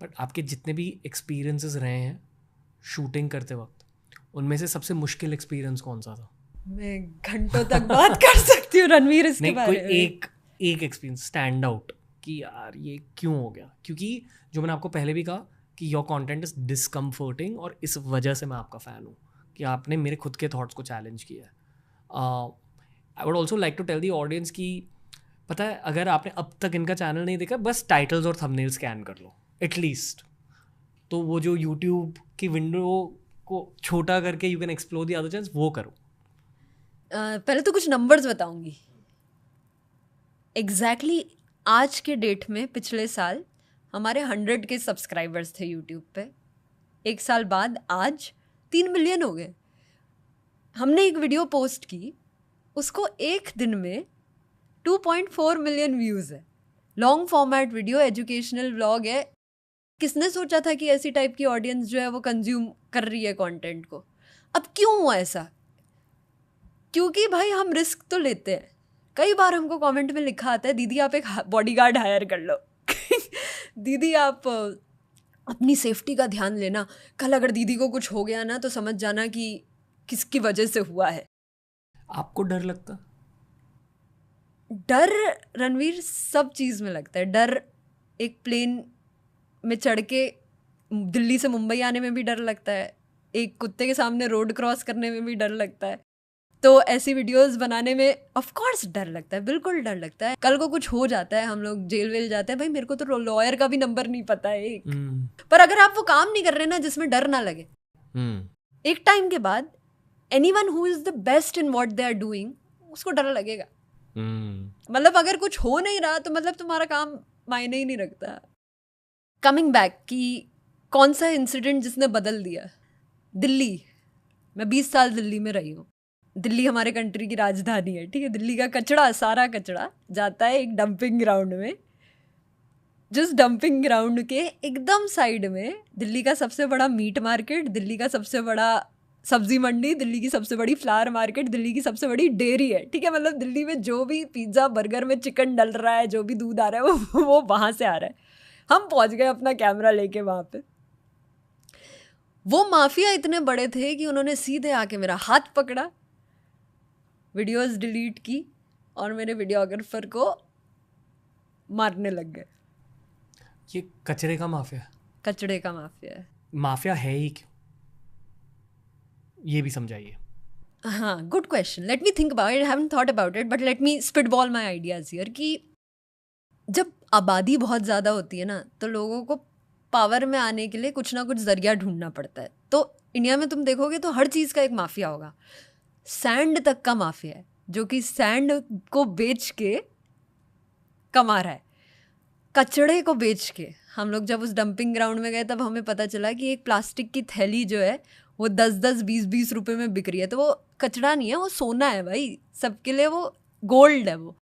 But आपके जितने भी एक्सपीरियंसेस रहे हैं शूटिंग करते वक्त, उनमें से सबसे मुश्किल एक्सपीरियंस कौन सा था? मैं घंटों तक बात कर सकती हूँ रणवीर इसके नहीं, बारे कोई में। एक एक्सपीरियंस स्टैंड आउट कि यार ये क्यों हो गया, क्योंकि जो मैंने आपको पहले भी कहा कि योर कंटेंट इज डिसकम्फर्टिंग, और इस वजह से मैं आपका फ़ैन हूँ कि आपने मेरे खुद के थॉट्स को चैलेंज किया है। I would also like to tell the audience कि पता है, अगर आपने अब तक इनका चैनल नहीं देखा, बस टाइटल्स और थंबनेल स्कैन कर लो एटलीस्ट, तो वो जो यूट्यूब की विंडो को छोटा करके you can explore the other channels, वो करो। पहले तो कुछ नंबर्स बताऊंगी। एग्जैक्टली आज के डेट में पिछले साल हमारे 100 के सब्सक्राइबर्स थे यूट्यूब पे। एक साल बाद आज 3 मिलियन हो गए। हमने एक वीडियो पोस्ट की, उसको एक दिन में 2.4 मिलियन व्यूज़ है। Long format video, educational vlog है। किसने सोचा था कि ऐसी टाइप की ऑडियंस जो है वो कंज्यूम कर रही है कंटेंट को। अब क्यों हुआ ऐसा? क्योंकि भाई हम रिस्क तो लेते हैं। कई बार हमको कमेंट में लिखा आता है, दीदी आप एक बॉडीगार्ड हायर कर लो दीदी आप अपनी सेफ्टी का ध्यान लेना, कल अगर दीदी को कुछ हो गया ना तो समझ जाना कि किसकी वजह से हुआ है। आपको डर लगता? डर रणवीर सब चीज़ में लगता है। डर एक प्लेन में चढ़ के दिल्ली से मुंबई आने में भी डर लगता है, एक कुत्ते के सामने रोड क्रॉस करने में भी डर लगता है। तो ऐसी वीडियोस बनाने में ऑफ कोर्स डर लगता है, बिल्कुल डर लगता है। कल को कुछ हो जाता है, हम लोग जेल वेल जाते हैं, भाई मेरे को तो लॉयर का भी नंबर नहीं पता है एक। पर अगर आप वो काम नहीं कर रहे ना जिसमें डर ना लगे, एक टाइम के बाद anyone who is the best in what they are doing, उसको डर लगेगा। मतलब अगर कुछ हो नहीं रहा तो मतलब तुम्हारा काम मायने ही नहीं रखता। कमिंग बैक कि कौन सा इंसिडेंट जिसने बदल दिया। दिल्ली, मैं 20 साल दिल्ली में रही हूँ। दिल्ली हमारे कंट्री की राजधानी है, ठीक है। दिल्ली का कचरा, सारा कचरा जाता है एक डंपिंग ग्राउंड में। जिस डंपिंग ग्राउंड के एकदम साइड में दिल्ली का सबसे बड़ा मीट मार्केट, दिल्ली का सबसे बड़ा सब्जी मंडी, दिल्ली की सबसे बड़ी फ्लावर मार्केट, दिल्ली की सबसे बड़ी डेयरी है, ठीक है। मतलब दिल्ली में जो भी पिज्ज़ा बर्गर में चिकन डल रहा है, जो भी दूध आ रहा है वो वहाँ से आ रहा है। हम पहुँच गए अपना कैमरा लेके वहाँ पे। वो माफिया इतने बड़े थे कि उन्होंने सीधे आके मेरा हाथ पकड़ा, वीडियोस डिलीट की और मेरे वीडियोग्राफर को मारने लग गए। ये कचरे का माफिया? कचड़े का माफिया है। माफिया है ही क्यों, ये भी समझाइए। हाँ, good question. Let me think about it. I haven't thought about it, but let me spitball my ideas here. कि जब आबादी बहुत ज़्यादा होती है ना, तो लोगों को पावर में आने के लिए कुछ ना कुछ जरिया ढूंढना पड़ता है। तो इंडिया में तुम देखोगे तो हर चीज़ का एक माफिया होगा। सैंड तक का माफिया है जो कि सैंड को बेच के कमा रहा है। कचड़े को बेच के, हम लोग जब उस डंपिंग ग्राउंड में गए तब हमें पता चला कि एक प्लास्टिक की थैली जो है वो 10-10, 20-20 रुपए में बिक रही है। तो वो कचड़ा नहीं है, वो सोना है भाई, सबके लिए वो गोल्ड है वो।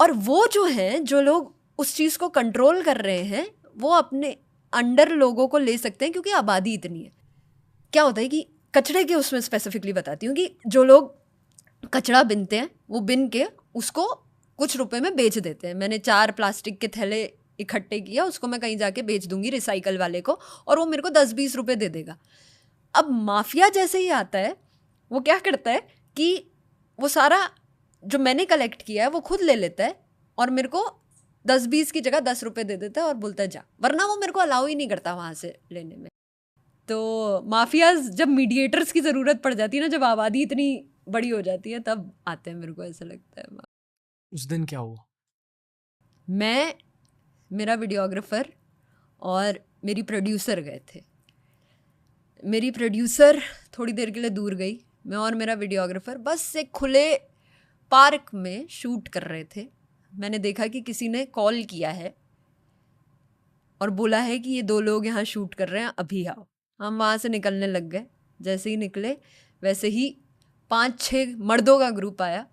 और वो जो है, जो लोग उस चीज़ को कंट्रोल कर रहे हैं, वो अपने अंडर लोगों को ले सकते हैं क्योंकि आबादी इतनी है। क्या होता है कि कचड़े के उसमें स्पेसिफिकली बताती हूँ कि जो लोग कचड़ा बिनते हैं वो बिन के उसको कुछ रुपए में बेच देते हैं। मैंने 4 प्लास्टिक के थैले इकट्ठे किया, उसको मैं कहीं जाके बेच दूंगी रिसाइकल वाले को, और वो मेरे को 10-20 रुपए दे देगा। अब माफिया जैसे ही आता है, वो क्या करता है कि वो सारा जो मैंने कलेक्ट किया है वो खुद ले लेता है और मेरे को 10-20 की जगह 10 रुपए दे देता है और बोलता है जा, वरना वो मेरे को अलाउ ही नहीं करता वहाँ से लेने में। तो माफियाज जब मीडिएटर्स की ज़रूरत पड़ जाती है ना, जब आबादी इतनी बड़ी हो जाती है, तब आते हैं, मेरे को ऐसा लगता है। उस दिन क्या हुआ? मैं, मेरा वीडियोग्राफर और मेरी प्रोड्यूसर गए थे। मेरी प्रोड्यूसर थोड़ी देर के लिए दूर गई, मैं और मेरा वीडियोग्राफर बस एक खुले पार्क में शूट कर रहे थे। मैंने देखा कि किसी ने कॉल किया है और बोला है कि ये 2 लोग यहाँ शूट कर रहे हैं, अभी आओ। हम वहाँ से निकलने लग गए। जैसे ही निकले वैसे ही 5-6 मर्दों का ग्रुप आया,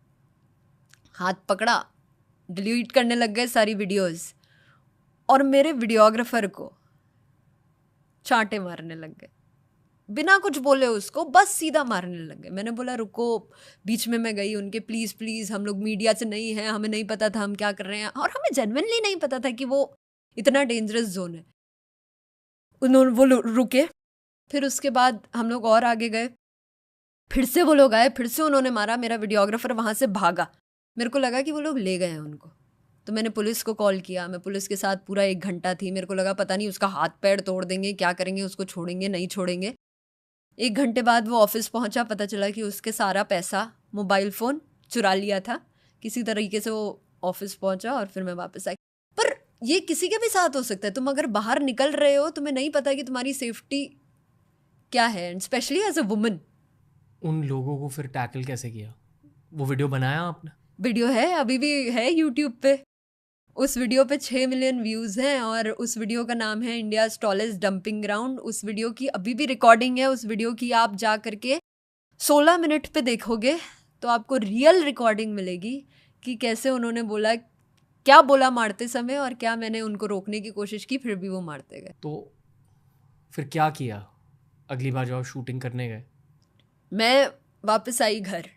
हाथ पकड़ा, डिलीट करने लग गए सारी वीडियोस और मेरे वीडियोग्राफर को चांटे मारने लग गए बिना कुछ बोले। उसको बस सीधा मारने लग गए। मैंने बोला रुको, बीच में मैं गई उनके, प्लीज़ प्लीज़ हम लोग मीडिया से नहीं हैं, हमें नहीं पता था हम क्या कर रहे हैं, और हमें जेन्युइनली नहीं पता था कि वो इतना डेंजरस जोन है। वो रुके, फिर उसके बाद हम लोग और आगे गए, फिर से वो लोग आए, फिर से उन्होंने मारा, मेरा वीडियोग्राफर वहाँ से भागा। मेरे को लगा कि वो लोग ले गए हैं उनको, तो मैंने पुलिस को कॉल किया। मैं पुलिस के साथ पूरा 1 घंटा थी। मेरे को लगा पता नहीं उसका हाथ पैर तोड़ देंगे, क्या करेंगे, उसको छोड़ेंगे नहीं छोड़ेंगे। 1 घंटे बाद वो ऑफिस पहुंचा, पता चला कि उसके सारा पैसा, मोबाइल फ़ोन चुरा लिया था। किसी तरीके से वो ऑफिस पहुंचा और फिर मैं वापस आई। पर ये किसी के भी साथ हो सकता है। तुम अगर बाहर निकल रहे हो, तुम्हें नहीं पता कि तुम्हारी सेफ्टी क्या है, and especially as a woman. उन लोगों को फिर टैकल कैसे किया? वो वीडियो बनाया आपने? वीडियो है, अभी भी है यूट्यूब पे। उस वीडियो पे 6 मिलियन व्यूज़ हैं और उस वीडियो का नाम है इंडिया टॉलेस्ट डंपिंग ग्राउंड। उस वीडियो की अभी भी रिकॉर्डिंग है। उस वीडियो की आप जा करके 16 मिनट पे देखोगे तो आपको रियल रिकॉर्डिंग मिलेगी कि कैसे उन्होंने बोला, क्या बोला मारते समय, और क्या मैंने उनको रोकने की कोशिश की, फिर भी वो मारते गए। तो फिर क्या किया अगली बार जब आप शूटिंग करने गए? मैं वापस आई घर,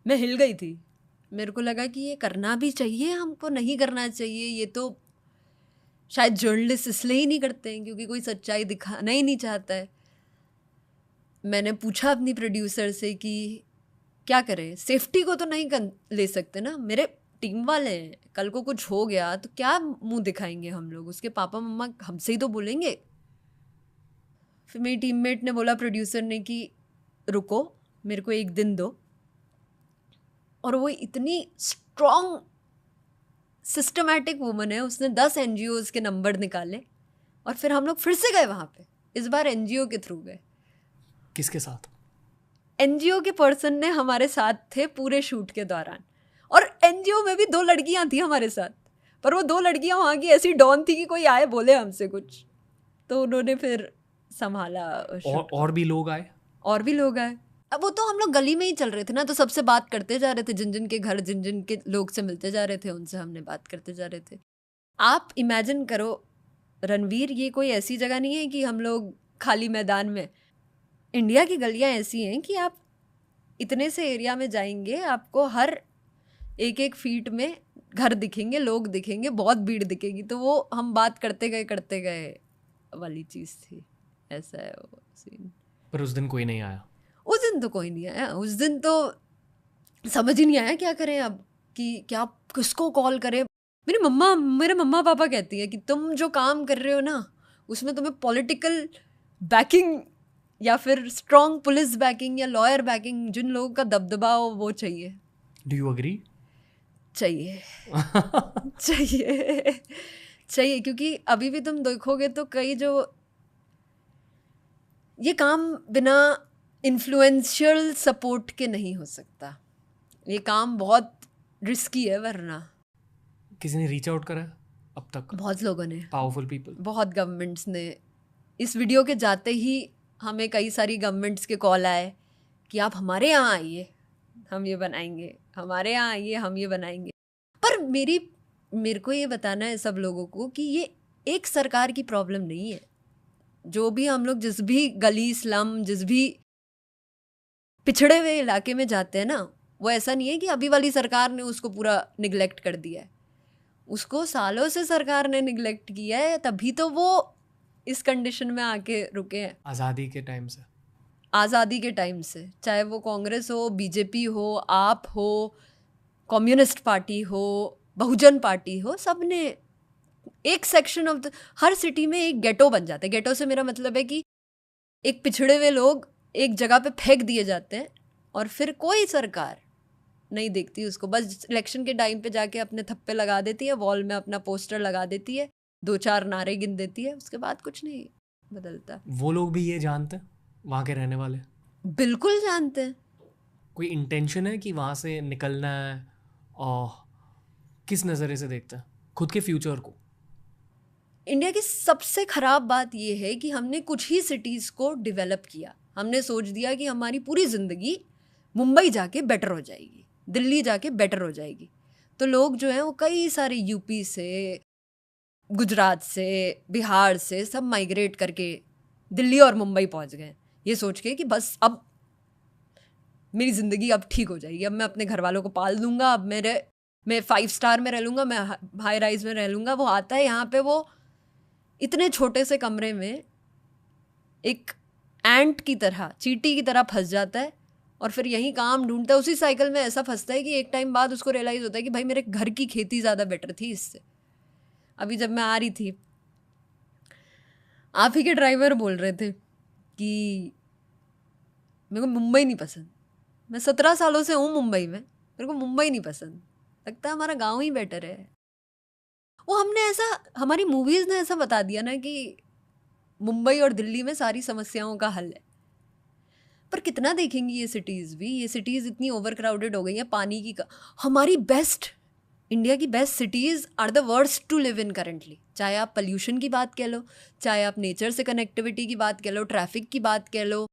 मैं हिल गई थी। मेरे को लगा कि ये करना भी चाहिए, हमको नहीं करना चाहिए। ये तो शायद जर्नलिस्ट इसलिए ही नहीं करते हैं क्योंकि कोई सच्चाई दिखाना ही नहीं चाहता है। मैंने पूछा अपनी प्रोड्यूसर से कि क्या करें, सेफ्टी को तो नहीं ले सकते ना, मेरे टीम वाले हैं, कल को कुछ हो गया तो क्या मुंह दिखाएंगे हम लोग, उसके पापा मम्मा हमसे ही तो बोलेंगे। फिर मेरी टीममेट ने बोला, प्रोड्यूसर ने, कि रुको मेरे को 1 दिन दो। और वो इतनी स्ट्रॉन्ग सिस्टमैटिक वुमन है, उसने 10 NGOs के नंबर निकाले और फिर हम लोग फिर से गए वहाँ पे। इस बार NGO के थ्रू गए। किसके साथ? NGO के पर्सन ने हमारे साथ थे पूरे शूट के दौरान। और NGO में भी 2 लड़कियां थी हमारे साथ, पर वो 2 लड़कियां वहाँ की ऐसी डॉन थी कि कोई आए बोले हमसे कुछ, तो उन्होंने फिर संभाला। और भी लोग आए? और भी लोग आए। अब वो तो हम लोग गली में ही चल रहे थे ना, तो सबसे बात करते जा रहे थे, जिन जिन के घर, जिन जिन के लोग से मिलते जा रहे थे, उनसे हमने बात करते जा रहे थे। आप इमेजिन करो रणवीर, ये कोई ऐसी जगह नहीं है कि हम लोग खाली मैदान में। इंडिया की गलियां ऐसी हैं कि आप इतने से एरिया में जाएंगे, आपको हर 1-1 फीट में घर दिखेंगे, लोग दिखेंगे, बहुत भीड़ दिखेगी। तो वो हम बात करते गए वाली चीज़ थी। ऐसा है वो सीन। पर उस दिन कोई नहीं आया? उस दिन तो कोई नहीं आया। उस दिन तो समझ ही नहीं आया क्या करें अब, कि क्या किसको कॉल करें। मेरे मम्मा पापा कहती है कि तुम जो काम कर रहे हो ना, उसमें तुम्हें पॉलिटिकल बैकिंग या फिर स्ट्रॉन्ग पुलिस बैकिंग या लॉयर बैकिंग, जिन लोगों का दबदबा हो, वो चाहिए। Do you agree? चाहिए चाहिए चाहिए, क्योंकि अभी भी तुम देखोगे तो कई जो ये काम बिना इन्फ्लुएंशियल सपोर्ट के नहीं हो सकता। ये काम बहुत रिस्की है। वरना किसी ने रीच आउट करा अब तक? बहुत लोगों ने, पावरफुल पीपल, बहुत गवर्नमेंट्स ने। इस वीडियो के जाते ही हमें कई सारी गवर्नमेंट्स के कॉल आए कि आप हमारे यहाँ आइए, हम ये बनाएंगे, हमारे यहाँ आइए, हम ये बनाएंगे। पर मेरे को ये बताना है सब लोगों को कि ये एक सरकार की प्रॉब्लम नहीं है। जो भी हम लोग जिस भी गली, स्लम, जिस भी पिछड़े हुए इलाके में जाते हैं ना, वो ऐसा नहीं है कि अभी वाली सरकार ने उसको पूरा निगलेक्ट कर दिया है। उसको सालों से सरकार ने निगलेक्ट किया है, तभी तो वो इस कंडीशन में आके रुके हैं। आज़ादी के टाइम से, आज़ादी के टाइम से, चाहे वो कांग्रेस हो, बीजेपी हो, आप हो, कम्युनिस्ट पार्टी हो, बहुजन पार्टी हो, सब ने एक सेक्शन ऑफ हर सिटी में एक गेटो बन जाते हैं। गेटो से मेरा मतलब है कि एक पिछड़े हुए लोग एक जगह पे फेंक दिए जाते हैं और फिर कोई सरकार नहीं देखती उसको। बस इलेक्शन के टाइम पे जाके अपने थप्पे लगा देती है, वॉल में अपना पोस्टर लगा देती है, 2-4 नारे गिन देती है, उसके बाद कुछ नहीं बदलता। वो लोग भी ये जानते हैं, वहाँ के रहने वाले? बिल्कुल जानते हैं। कोई इंटेंशन है कि वहाँ से निकलना है? और किस नज़रिए से देखते हैं खुद के फ्यूचर को? इंडिया की सबसे ख़राब बात यह है कि हमने कुछ ही सिटीज़ को डेवलप किया। हमने सोच दिया कि हमारी पूरी ज़िंदगी मुंबई जाके बेटर हो जाएगी, दिल्ली जाके बेटर हो जाएगी। तो लोग जो हैं वो कई सारे यूपी से, गुजरात से, बिहार से सब माइग्रेट करके दिल्ली और मुंबई पहुंच गए, ये सोच के कि बस अब मेरी ज़िंदगी अब ठीक हो जाएगी, अब मैं अपने घर वालों को पाल दूंगा, अब मैं 5 स्टार में रह लूँगा, मैं हाई राइज में रह लूँगा। वो आता है यहाँ पे, वो इतने छोटे से कमरे में एक एंट की तरह, चींटी की तरह फंस जाता है और फिर यहीं काम ढूंढता है। उसी साइकिल में ऐसा फंसता है कि एक टाइम बाद उसको रियलाइज़ होता है कि भाई मेरे घर की खेती ज़्यादा बेटर थी इससे। अभी जब मैं आ रही थी, आप ही के ड्राइवर बोल रहे थे कि मेरे को मुंबई नहीं पसंद। मैं 17 सालों से हूँ मुंबई में, मेरे को मुंबई नहीं पसंद, लगता है हमारा गांव ही बेटर है। वो हमने ऐसा, हमारी मूवीज़ ने ऐसा बता दिया ना कि मुंबई और दिल्ली में सारी समस्याओं का हल है। पर कितना देखेंगी ये सिटीज़ भी, ये सिटीज़ इतनी ओवर क्राउडेड हो गई हैं। पानी की हमारी बेस्ट, इंडिया की best cities are the worst to live in currently. चाहे आप पोल्यूशन की बात कह लो, चाहे आप नेचर से कनेक्टिविटी की बात कह लो, ट्रैफिक की बात कह लो,